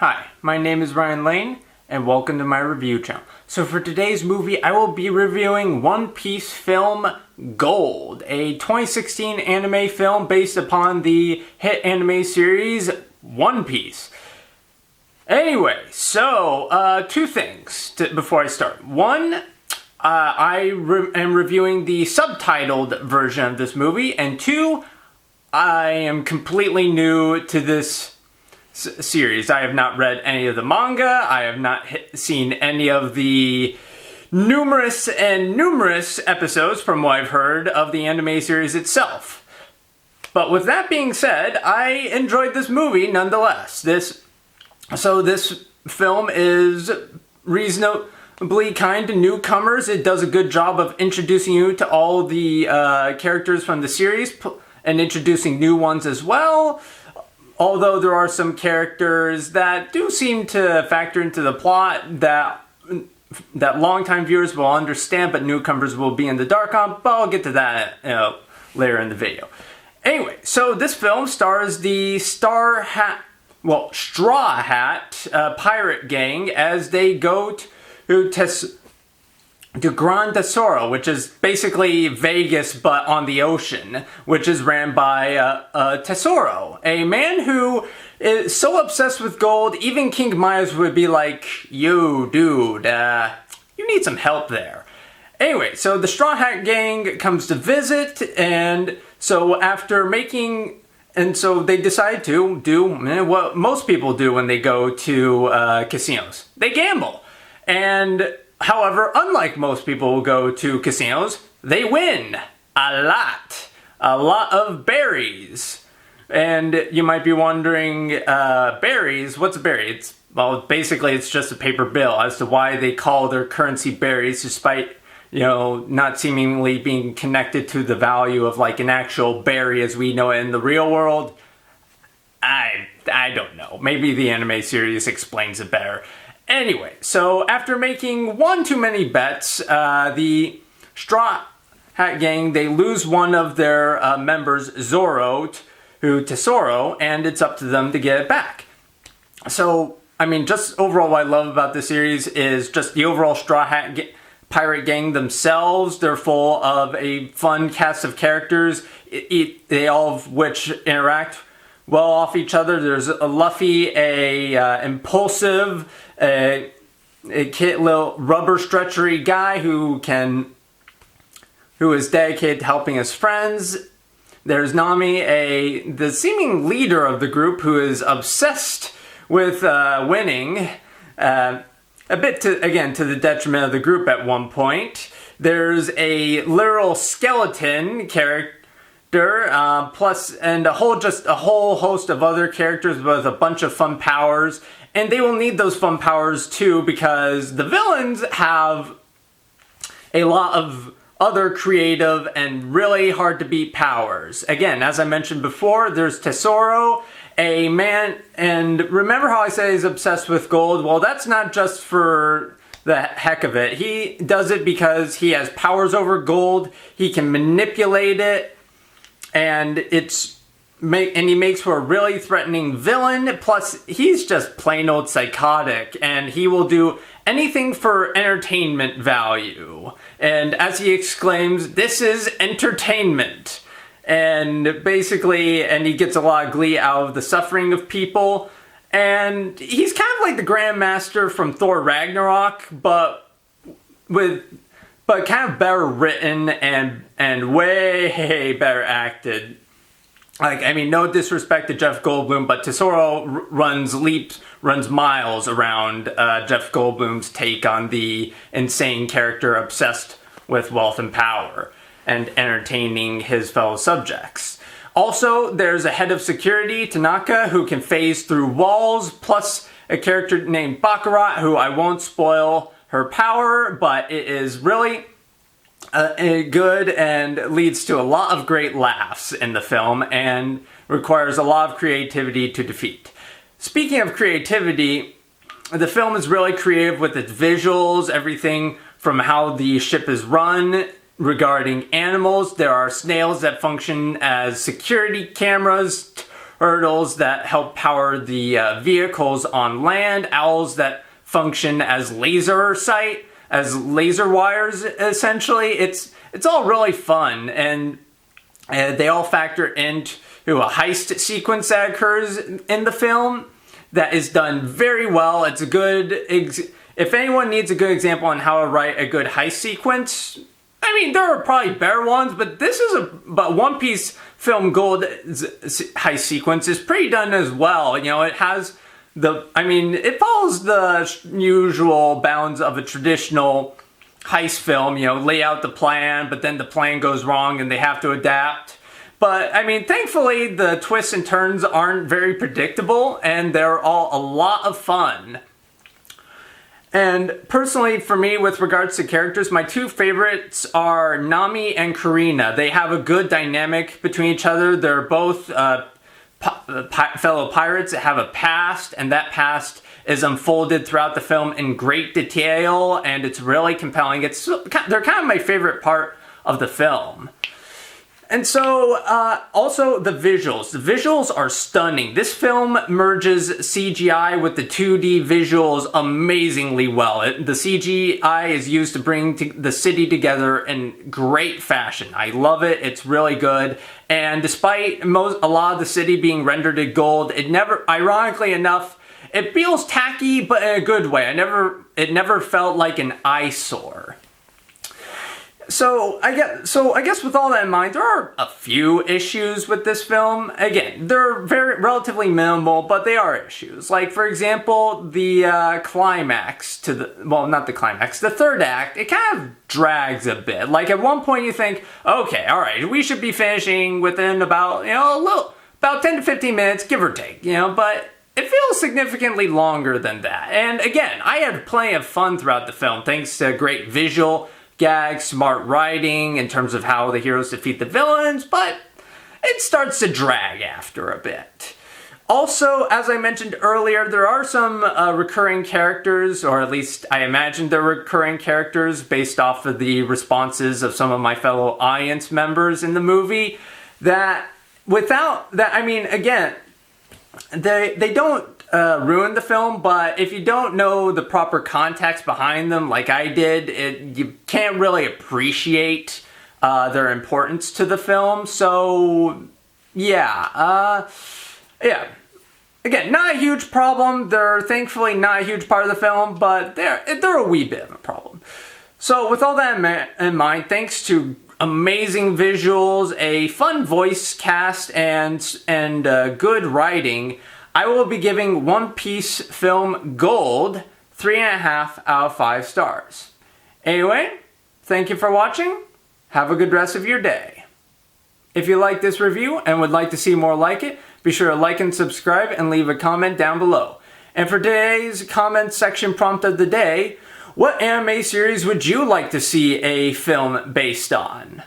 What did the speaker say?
Hi, my name is Ryan Lane, and welcome to my review channel. So for today's movie, I will be reviewing One Piece film Gold, a 2016 anime film based upon the hit anime series One Piece. Anyway, so two things before I start. One, I am reviewing the subtitled version of this movie, and two, I am completely new to this series. I have not read any of the manga. I have not seen any of the numerous episodes, from what I've heard, of the anime series itself. But with that being said, I enjoyed this movie nonetheless. This film is reasonably kind to newcomers. It does a good job of introducing you to all the characters from the series and introducing new ones as well. Although there are some characters that do seem to factor into the plot that longtime viewers will understand, but newcomers will be in the dark on. But I'll get to that later in the video. Anyway, so this film stars the Straw Hat pirate gang as they go to Gran Tesoro, which is basically Vegas but on the ocean, which is ran by Tesoro, a man who is so obsessed with gold, even King Midas would be like, "Yo, dude, you need some help there." Anyway, so the Straw Hat Gang comes to visit, and so they decide to do what most people do when they go to casinos. They gamble. And however, unlike most people who go to casinos, they win a lot of berries. And you might be wondering, berries, what's a berry? Basically it's just a paper bill. As to why they call their currency berries, despite, not seemingly being connected to the value of like an actual berry as we know it in the real world, I don't know. Maybe the anime series explains it better. Anyway, so after making one too many bets, the Straw Hat Gang, they lose one of their members, Zoro, to Tesoro, and it's up to them to get it back. So, just overall what I love about this series is just the overall Straw Hat pirate gang themselves. They're full of a fun cast of characters, they all of which interact well off each other. There's a Luffy, a impulsive, a little rubber stretchery guy who is dedicated to helping his friends. There's Nami, the seeming leader of the group who is obsessed with winning, a bit to the detriment of the group at one point. There's a literal skeleton character, plus a whole host of other characters with a bunch of fun powers. And they will need those fun powers too, because the villains have a lot of other creative and really hard to beat powers. Again, as I mentioned before, there's Tesoro, a man, and remember how I said he's obsessed with gold? Well, that's not just for the heck of it. He does it because he has powers over gold, he can manipulate it, and he makes for a really threatening villain. Plus, he's just plain old psychotic, and he will do anything for entertainment value. And as he exclaims, "This is entertainment." And he gets a lot of glee out of the suffering of people. And he's kind of like the Grandmaster from Thor Ragnarok, but kind of better written and way better acted. No disrespect to Jeff Goldblum, but Tesoro runs miles around Jeff Goldblum's take on the insane character obsessed with wealth and power and entertaining his fellow subjects. Also, there's a head of security, Tanaka, who can phase through walls, plus a character named Baccarat, who I won't spoil her power, but it is really good and leads to a lot of great laughs in the film and requires a lot of creativity to defeat. Speaking of creativity, the film is really creative with its visuals, everything from how the ship is run. Regarding animals, there are snails that function as security cameras, turtles that help power the vehicles on land, owls that function as laser sight, as laser wires, essentially. It's all really fun, and they all factor into a heist sequence that occurs in the film that is done very well. It's a good, if anyone needs a good example on how to write a good heist sequence, I mean, there are probably better ones, but but One Piece Film Gold heist sequence is pretty done as well. You know, it has it follows the usual bounds of a traditional heist film. You know, lay out the plan, but then the plan goes wrong and they have to adapt. But, I mean, thankfully, the twists and turns aren't very predictable, and they're all a lot of fun. And personally, for me, with regards to characters, my two favorites are Nami and Kurina. They have a good dynamic between each other. They're both fellow pirates that have a past, and that past is unfolded throughout the film in great detail, and it's really compelling. They're kind of my favorite part of the film. And so, also the visuals. The visuals are stunning. This film merges CGI with the 2D visuals amazingly well. The CGI is used to bring the city together in great fashion. I love it. It's really good. And despite a lot of the city being rendered in gold, ironically enough, it feels tacky, but in a good way. It never felt like an eyesore. So I guess with all that in mind, there are a few issues with this film. Again, they're relatively minimal, but they are issues. Like, for example, the climax not the climax, the third act, it kind of drags a bit. Like, at one point you think, okay, all right, we should be finishing within about 10 to 15 minutes, give or take, but it feels significantly longer than that. And again, I had plenty of fun throughout the film, thanks to great visual gags, smart writing in terms of how the heroes defeat the villains, but it starts to drag after a bit. Also, as I mentioned earlier, there are some recurring characters, or at least I imagine they're recurring characters based off of the responses of some of my fellow audience members in the movie, that without that, again, they don't ruin the film, but if you don't know the proper context behind them, like I did, you can't really appreciate their importance to the film. So, yeah. Again, not a huge problem. They're thankfully not a huge part of the film, but they're a wee bit of a problem. So, with all that in mind, thanks to amazing visuals, a fun voice cast, and good writing, I will be giving One Piece Film Gold 3.5 out of 5 stars. Anyway, thank you for watching. Have a good rest of your day. If you like this review and would like to see more like it, be sure to like and subscribe and leave a comment down below. And for today's comment section prompt of the day, what anime series would you like to see a film based on?